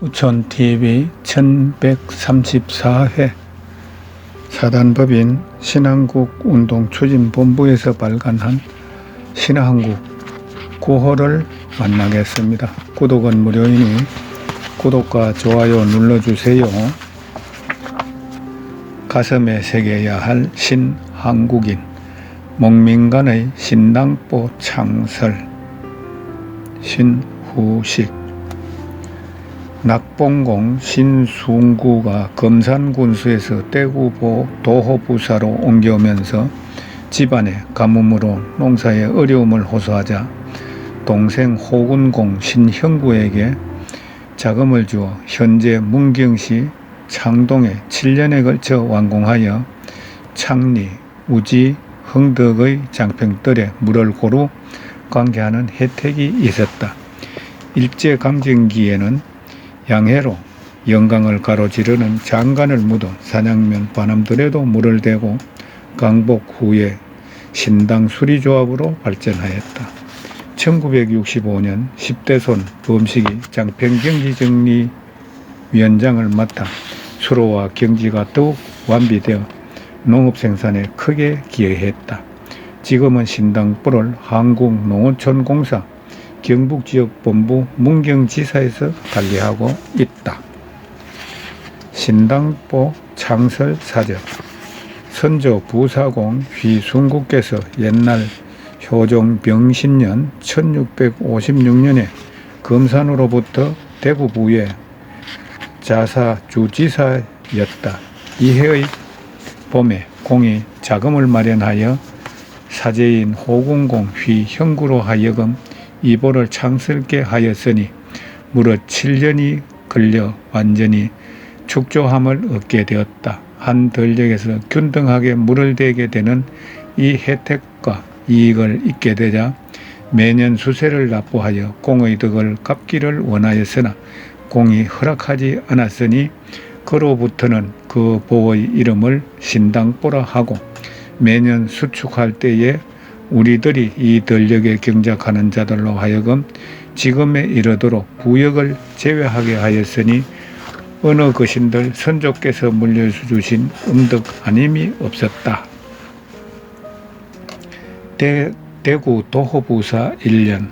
우촌TV 1134회 사단법인 신한국운동추진본부에서 발간한 신한국 9호를 만나겠습니다. 구독은 무료이니 구독과 좋아요 눌러주세요. 가슴에 새겨야 할 신한국인, 목민간의 신당포 창설, 신후식. 낙봉공 신순구가 금산군수에서 대구 도호부사로 옮겨오면서 집안의 가뭄으로 농사에 어려움을 호소하자 동생 호군공 신형구에게 자금을 주어 현재 문경시 창동에 7년에 걸쳐 완공하여 창리, 우지, 흥덕의 장평들에 물을 고루 관계하는 혜택이 있었다. 일제강점기에는 양해로 영강을 가로지르는 장간을 묻어 산양면 반함들에도 물을 대고 강복 후에 신당 수리조합으로 발전하였다. 1965년 10대손 범식이 장평경지정리위원장을 맡아 수로와 경지가 더욱 완비되어 농업생산에 크게 기여했다. 지금은 신당포를 한국농어촌공사 경북지역본부 문경지사에서 관리하고 있다. 신당포 창설 사적. 선조 부사공 휘순국께서 옛날 효종 병신년 1656년에 금산으로부터 대구부에 자사주지사였다. 이해의 봄에 공이 자금을 마련하여 사제인 호군공 휘형구로 하여금 이보를 창설케 하였으니 무릇 7년이 걸려 완전히 축조함을 얻게 되었다. 한 덜역에서 균등하게 물을 대게 되는 이 혜택과 이익을 잊게 되자 매년 수세를 납부하여 공의 덕을 갚기를 원하였으나 공이 허락하지 않았으니 그로부터는 그 보의 이름을 신당포라 하고 매년 수축할 때에 우리들이 이 덜역에 경작하는 자들로 하여금 지금에 이르도록 부역을 제외하게 하였으니 어느 것인들 선조께서 물려주신 음덕 아님이 없었다. 대구 도호부사 1년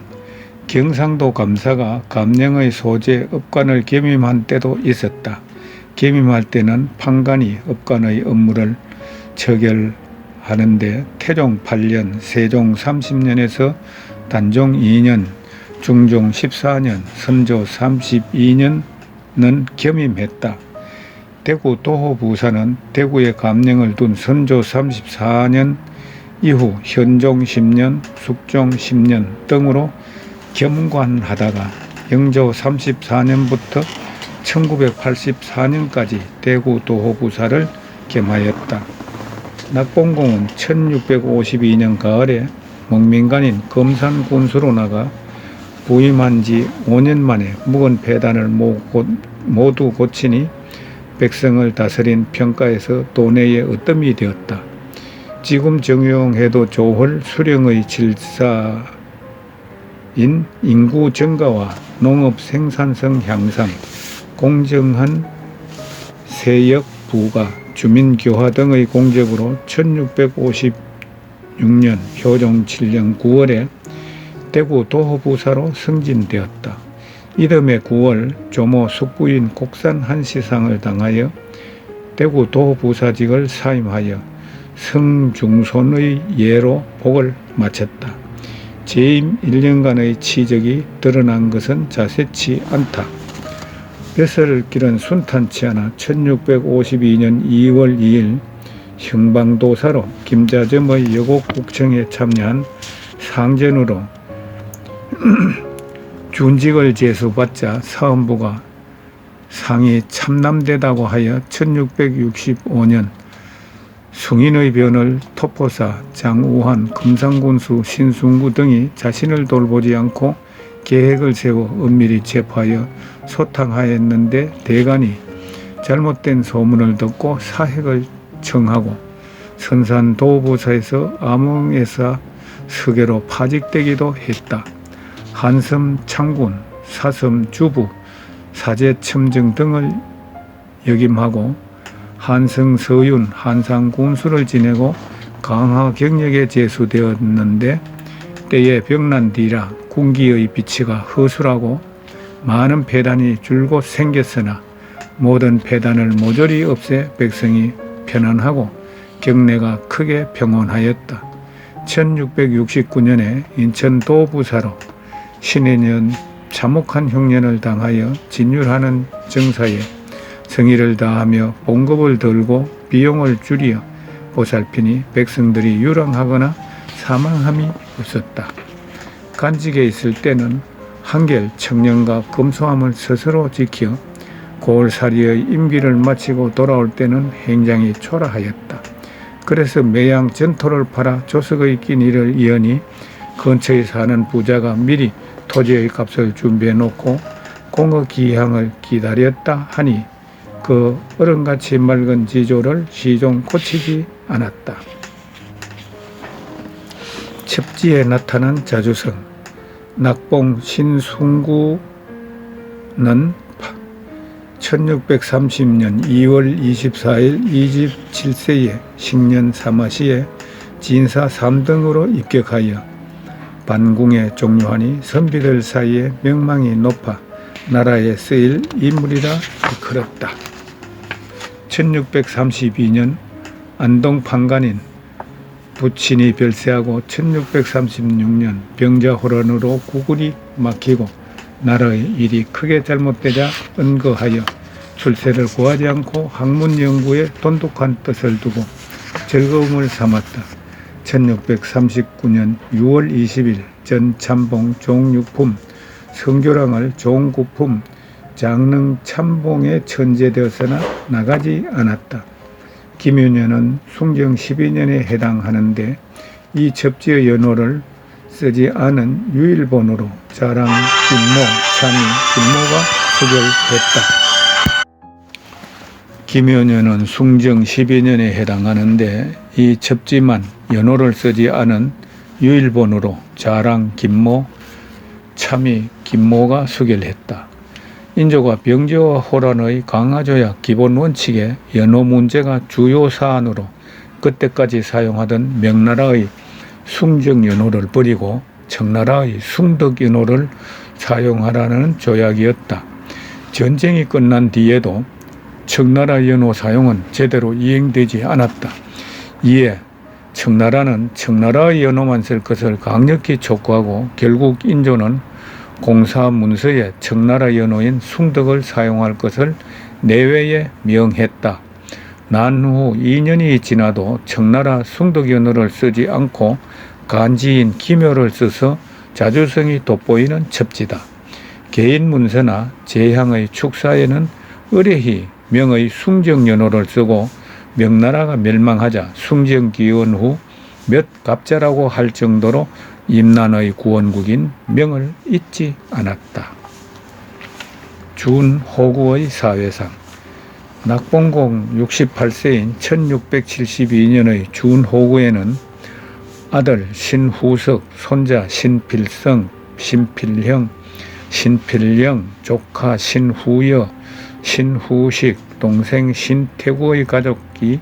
경상도 감사가 감령의 소재 업관을 겸임한 때도 있었다. 겸임할 때는 판관이 업관의 업무를 처결하는데 태종 8년, 세종 30년에서 단종 2년, 중종 14년, 선조 32년은 겸임했다. 대구 도호부사는 대구에 감령을 둔 선조 34년 이후 현종 10년, 숙종 10년 등으로 겸관하다가 영조 34년부터 1984년까지 대구 도호부사를 겸하였다. 낙봉공은 1652년 가을에 목민간인 금산군수로 나가 부임한 지 5년 만에 묵은 폐단을 모두 고치니 백성을 다스린 평가에서 도내의 으뜸이 되었다. 지금 정용해도 좋을 수령의 질사인 인구 증가와 농업 생산성 향상, 공정한 세역 부과, 주민 교화 등의 공적으로 1656년 효종 7년 9월에 대구 도호부사로 승진되었다. 이듬해 9월 조모 숙부인 곡산 한시상을 당하여 대구 도호부사직을 사임하여 성중손의 예로 복을 마쳤다. 재임 1년간의 치적이 드러난 것은 자세치 않다. 벼슬을 기른 순탄치 않아 1652년 2월 2일 형방도사로 김자점의 여곡국청에 참여한 상전으로 준직을 제수받자 사헌부가 상이 참남되다고 하여 1665년 승인의 변을 토포사, 장우환, 금산군수, 신순구 등이 자신을 돌보지 않고 계획을 세워 은밀히 체포하여 소탕하였는데 대간이 잘못된 소문을 듣고 사핵을 청하고 선산도부사에서 암흥에서 서계로 파직되기도 했다. 한섬 창군, 사섬 주부, 사제 첨정 등을 역임하고 한성 서윤 한상 군수를 지내고 강화 경력에 제수되었는데 때에 병난 뒤라 군기의 비치가 허술하고 많은 폐단이 줄곧 생겼으나 모든 폐단을 모조리 없애 백성이 편안하고 경내가 크게 평온하였다. 1669년에 인천 도부사로 신해년 참혹한 흉년을 당하여 진율하는 정사에 성의를 다하며 봉급을 덜고 비용을 줄여 보살피니 백성들이 유랑하거나 사망함이 없었다. 간직에 있을 때는 한결 청년과 검소함을 스스로 지켜 고을살이의 임기를 마치고 돌아올 때는 행장이 초라하였다. 그래서 매양 전토를 팔아 조석의 끼니를 이으니 근처에 사는 부자가 미리 토지의 값을 준비해 놓고 공의 기향을 기다렸다 하니 그 어른같이 맑은 지조를 시종 고치지 않았다. 첩지에 나타난 자주성. 낙봉 신숭구는 1630년 2월 24일 27세에 식년 사마시에 진사 3등으로 입격하여 반궁에 종료하니 선비들 사이에 명망이 높아 나라에 쓰일 인물이라 일컬었다. 1632년 안동 판관인 부친이 별세하고 1636년 병자호란으로 구굴이 막히고 나라의 일이 크게 잘못되자 은거하여 출세를 구하지 않고 학문 연구에 돈독한 뜻을 두고 즐거움을 삼았다. 1639년 6월 20일 전 참봉 종육품 성교랑을 종구품 장릉 참봉에 천제되었으나 나가지 않았다. 김윤현은 숭정 12년에 해당하는데 이 첩지의 연호를 쓰지 않은 유일본으로 자랑, 김모, 참이, 김모가 수결됐다. 김윤현은 숭정 12년에 해당하는데 이 첩지만 연호를 쓰지 않은 유일본으로 자랑, 김모, 참이, 김모가 수결했다. 인조가 병제와 호란의 강화조약 기본 원칙에 연호 문제가 주요 사안으로 그때까지 사용하던 명나라의 숭정연호를 버리고 청나라의 숭덕연호를 사용하라는 조약이었다. 전쟁이 끝난 뒤에도 청나라 연호 사용은 제대로 이행되지 않았다. 이에 청나라는 청나라의 연호만 쓸 것을 강력히 촉구하고 결국 인조는 공사 문서에 청나라 연호인 숭덕을 사용할 것을 내외에 명했다. 난 후 2년이 지나도 청나라 숭덕 연호를 쓰지 않고 간지인 기묘를 써서 자주성이 돋보이는 첩지다. 개인 문서나 제향의 축사에는 의례히 명의 숭정 연호를 쓰고 명나라가 멸망하자 숭정 기원 후 몇 갑자라고 할 정도로 임난의 구원국인 명을 잊지 않았다. 준호구의 사회상. 낙봉공 68세인 1672년의 준호구에는 아들 신후석, 손자 신필성, 신필형, 신필령, 조카 신후여, 신후식, 동생 신태구의 가족이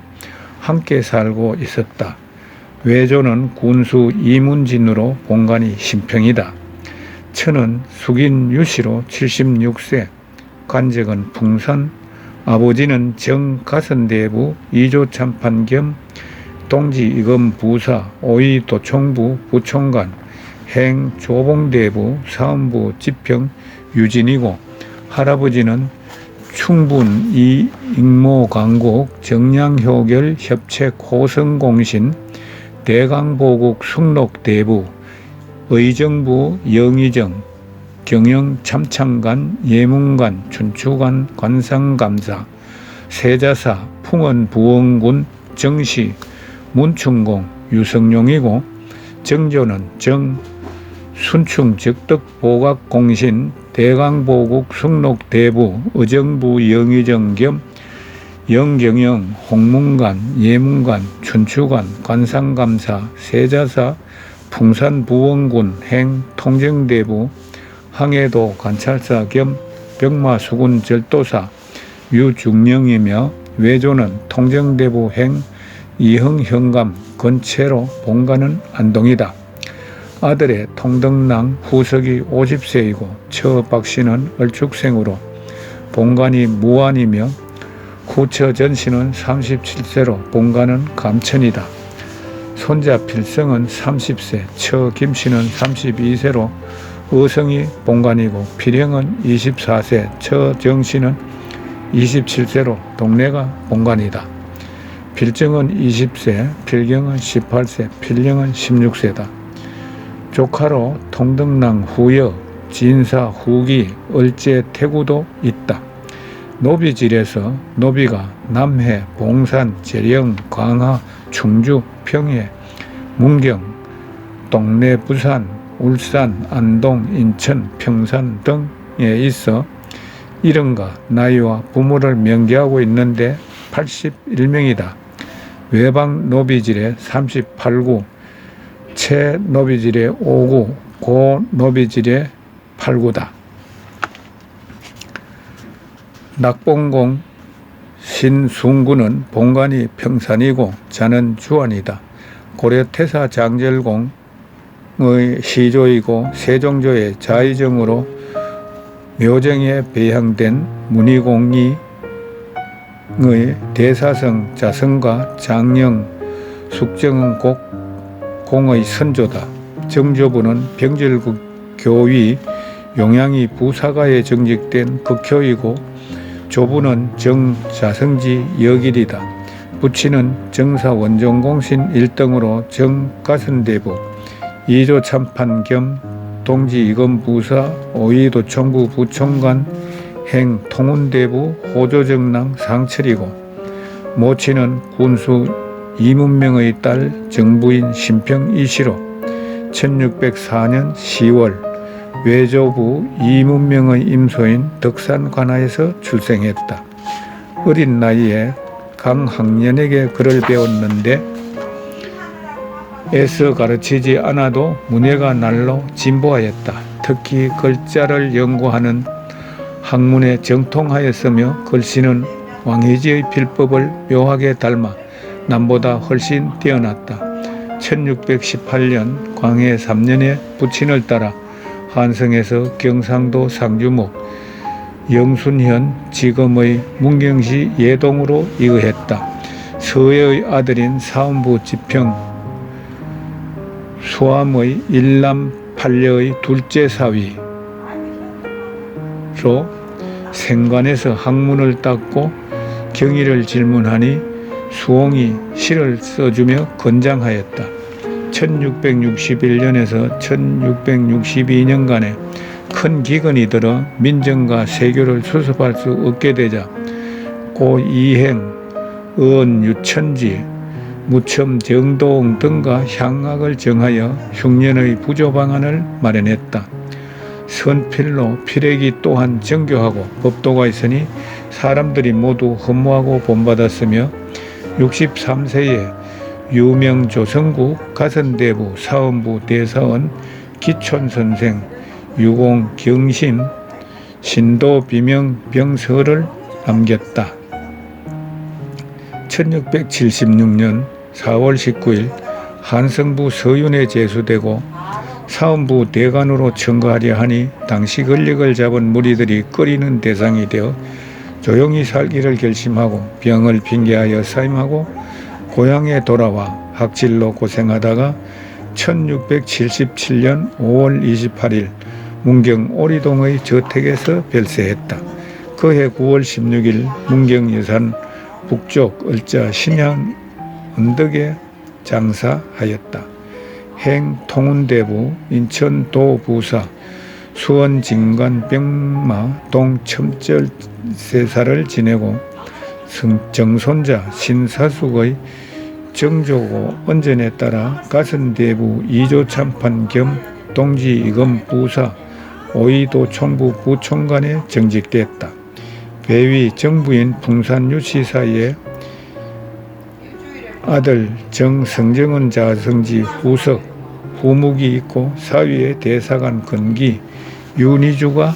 함께 살고 있었다. 외조는 군수 이문진으로 본관이 신평이다. 처는 숙인 유씨로 76세, 관직은 풍선, 아버지는 정가선대부 이조참판 겸 동지이금 부사, 오이도총부 부총관, 행조봉대부 사헌부 지평 유진이고 할아버지는 충분 이익모강국 정량효결 협책 호성공신 대강보국 숙록대부 의정부 영의정 경영 참창관 예문관 춘추관 관상감사 세자사 풍원부원군 정시 문충공 유성룡이고 정조는 정 순충적덕보각공신 대강보국 숙록대부 의정부 영의정 겸 영경영, 홍문관, 예문관, 춘추관, 관상감사, 세자사, 풍산부원군, 행통정대부, 항해도 관찰사 겸 병마수군 절도사 유중령이며 외조는 통정대부 행 이흥현감 건채로 본관은 안동이다. 아들의 통덕랑 후석이 50세이고 처 박씨는 얼축생으로 본관이 무안이며 후처 전씨는 37세로 본관은 감천이다. 손자 필성은 30세, 처 김씨는 32세로 의성이 본관이고 필형은 24세, 처 정씨는 27세로 동래가 본관이다. 필정은 20세, 필경은 18세, 필령은 16세다. 조카로 통덕랑 후여, 진사 후기, 얼제 태구도 있다. 노비질에서 노비가 남해, 봉산, 재령, 광하, 충주, 평해, 문경, 동래, 부산, 울산, 안동, 인천, 평산 등에 있어 이름과 나이와 부모를 명기하고 있는데 81명이다. 외방 노비질에 38구, 채 노비질에 5구, 고 노비질에 8구다. 낙봉공 신순구는 본관이 평산이고 자는 주안이다. 고려 태사 장절공의 시조이고 세종조의 자의정으로 묘정에 배향된 문희공이의 대사성 자성과 장령 숙정은 공의 선조다. 정조부는 병질국 교위 용양이 부사가에 정직된 극효이고 조부는 정자성지 여길이다. 부친은 정사 원종공신 1등으로 정가선대부 2조 참판 겸 동지 이검부사 5위도 총부 부총관 행 통운대부 호조정랑 상철이고 모친은 군수 이문명의 딸 정부인 신평 이시로 1604년 10월 외조부 이문명의 임소인 덕산관하에서 출생했다. 어린 나이에 강학년에게 글을 배웠는데 애써 가르치지 않아도 문해가 날로 진보하였다. 특히 글자를 연구하는 학문에 정통하였으며 글씨는 왕희지의 필법을 묘하게 닮아 남보다 훨씬 뛰어났다. 1618년 광해 3년에 부친을 따라 한성에서 경상도 상주목 영순현 지금의 문경시 예동으로 이의했다. 서해의 아들인 사원부 지평 수암의 일남 팔녀의 둘째 사위로 생관에서 학문을 닦고 경의를 질문하니 수홍이 시를 써주며 건장하였다. 1661년에서 1662년간에 큰 기근이 들어 민정과 세교를 수습할 수 없게 되자 고 이행, 은, 유천지, 무첨, 정도옹 등과 향악을 정하여 흉년의 부조 방안을 마련했다. 선필로 필액이 또한 정교하고 법도가 있으니 사람들이 모두 허무하고 본받았으며 63세에 유명 조선국 가선대부 사원부 대사원 기촌선생 유공 경심 신도 비명 병서를 남겼다. 1676년 4월 19일 한성부 서윤에 제수되고 사원부 대관으로 청거하려 하니 당시 권력을 잡은 무리들이 꺼리는 대상이 되어 조용히 살기를 결심하고 병을 핑계하여 사임하고 고향에 돌아와 학질로 고생하다가 1677년 5월 28일 문경 오리동의 저택에서 별세했다. 그해 9월 16일 문경 여산 북쪽 을자 신양 언덕에 장사하였다. 행 통운대부 인천도부사 수원진관 병마 동첨절 세사를 지내고 정손자 신사숙의 정조고 언전에 따라 가선대부 2조 참판 겸 동지 이검 부사 5위도 총부 부총관에 정직됐다. 배위 정부인 풍산유씨 사이에 아들 정성정은 자성지 후석 후묵이 있고 사위의 대사관 건기 윤희주가